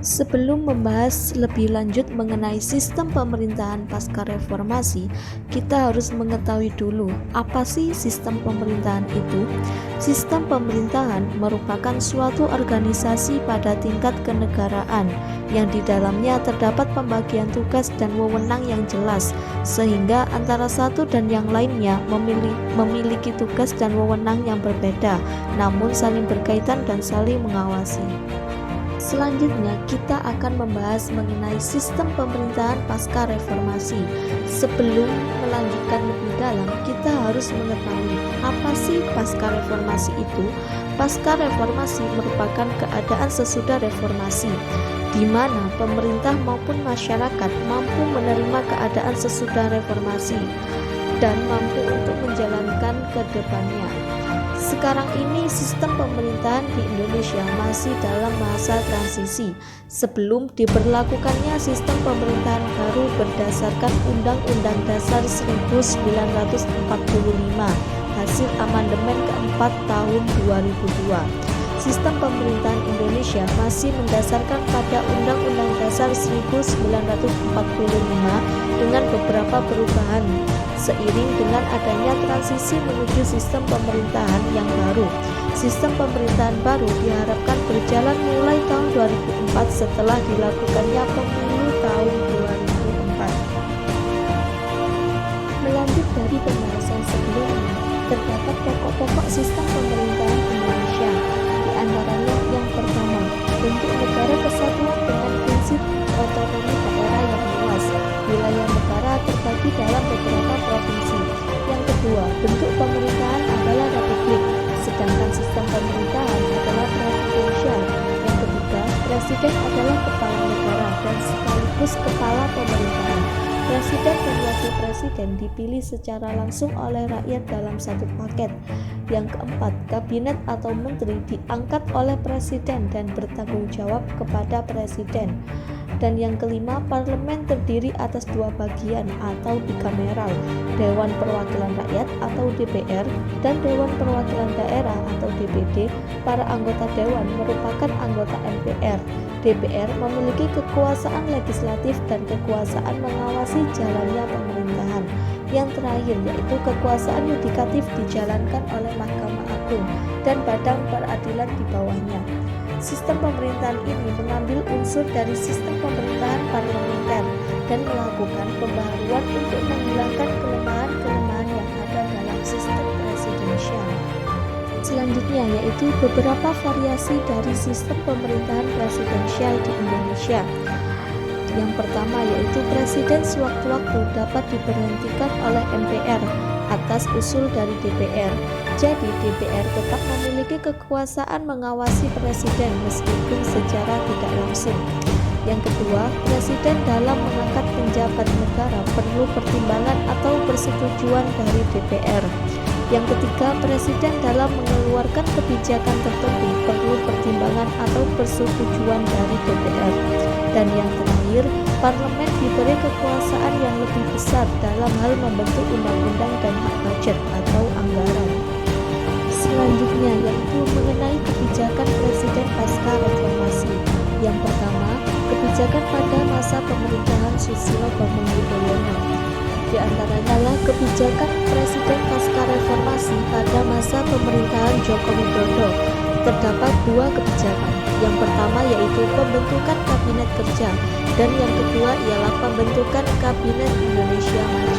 Sebelum membahas lebih lanjut mengenai sistem pemerintahan pasca reformasi, kita harus mengetahui dulu apa sih sistem pemerintahan itu. Sistem pemerintahan merupakan suatu organisasi pada tingkat kenegaraan yang di dalamnya terdapat pembagian tugas dan wewenang yang jelas, sehingga antara satu dan yang lainnya memiliki tugas dan wewenang yang berbeda, namun saling berkaitan dan saling mengawasi. Selanjutnya, kita akan membahas mengenai sistem pemerintahan pasca reformasi. Sebelum melanjutkan lebih dalam, kita harus mengetahui apa sih pasca reformasi itu. Pasca reformasi merupakan keadaan sesudah reformasi, di mana pemerintah maupun masyarakat mampu menerima keadaan sesudah reformasi dan mampu untuk menjalankan ke depannya. Sekarang ini sistem pemerintahan di Indonesia masih dalam masa transisi sebelum diberlakukannya sistem pemerintahan baru berdasarkan Undang-Undang Dasar 1945 hasil amandemen keempat tahun 2002. Sistem pemerintahan Indonesia masih mendasarkan pada Undang-Undang Dasar 1945 dengan beberapa perubahan seiring dengan adanya transisi menuju sistem pemerintahan yang baru. Sistem pemerintahan baru diharapkan berjalan mulai tahun 2004 setelah dilakukannya pemilu tahun 2004. Melanjut dari pembahasan sebelumnya, terdapat pokok-pokok sistem pemerintahan Indonesia. Di antaranya yang pertama, bentuk negara kesatuan dengan prinsip otonomi daerah yang luas. Wilayah negara terbagi dalam beberapa provinsi. Yang kedua, bentuk pemerintahan adalah republik, sedangkan sistem pemerintahan adalah presidensial. Yang ketiga, presiden adalah kepala negara dan sekaligus kepala pemerintahan. Presiden dan wakil presiden dipilih secara langsung oleh rakyat dalam satu paket. Yang keempat, kabinet atau menteri diangkat oleh presiden dan bertanggung jawab kepada presiden. Dan yang kelima, parlemen terdiri atas dua bagian atau bikameral, Dewan Perwakilan Rakyat atau DPR dan Dewan Perwakilan Daerah atau DPD. Para anggota dewan merupakan anggota MPR. DPR memiliki kekuasaan legislatif dan kekuasaan mengawasi jalannya pemerintahan. Yang terakhir yaitu kekuasaan yudikatif dijalankan oleh Mahkamah Agung dan badan peradilan di bawahnya. Sistem pemerintahan ini mengambil unsur dari sistem pemerintahan parlementer dan melakukan pembaharuan untuk menghilangkan kelemahan-kelemahan yang ada dalam sistem presidensial. Selanjutnya yaitu beberapa variasi dari sistem pemerintahan presidensial di Indonesia. Yang pertama yaitu presiden sewaktu-waktu dapat diberhentikan oleh MPR atas usul dari DPR. Jadi DPR tetap memiliki kekuasaan mengawasi presiden meskipun secara tidak langsung. Yang kedua, presiden dalam mengangkat penjabat negara perlu pertimbangan atau persetujuan dari DPR. Yang ketiga, presiden dalam mengeluarkan kebijakan tertentu perlu pertimbangan atau persetujuan dari DPR. Dan yang terakhir, parlemen diberi kekuasaan yang lebih besar dalam hal membentuk undang-undang dan hak budget atau anggaran. Selanjutnya yaitu mengenai kebijakan presiden pasca reformasi. Yang pertama, kebijakan pada masa pemerintahan Susilo Bambang Yudhoyono. Di antaranya adalah kebijakan presiden pasca reformasi pada masa pemerintahan Joko Widodo. Terdapat dua kebijakan. Yang pertama yaitu pembentukan kabinet kerja dan yang kedua ialah pembentukan kabinet Indonesia Maju.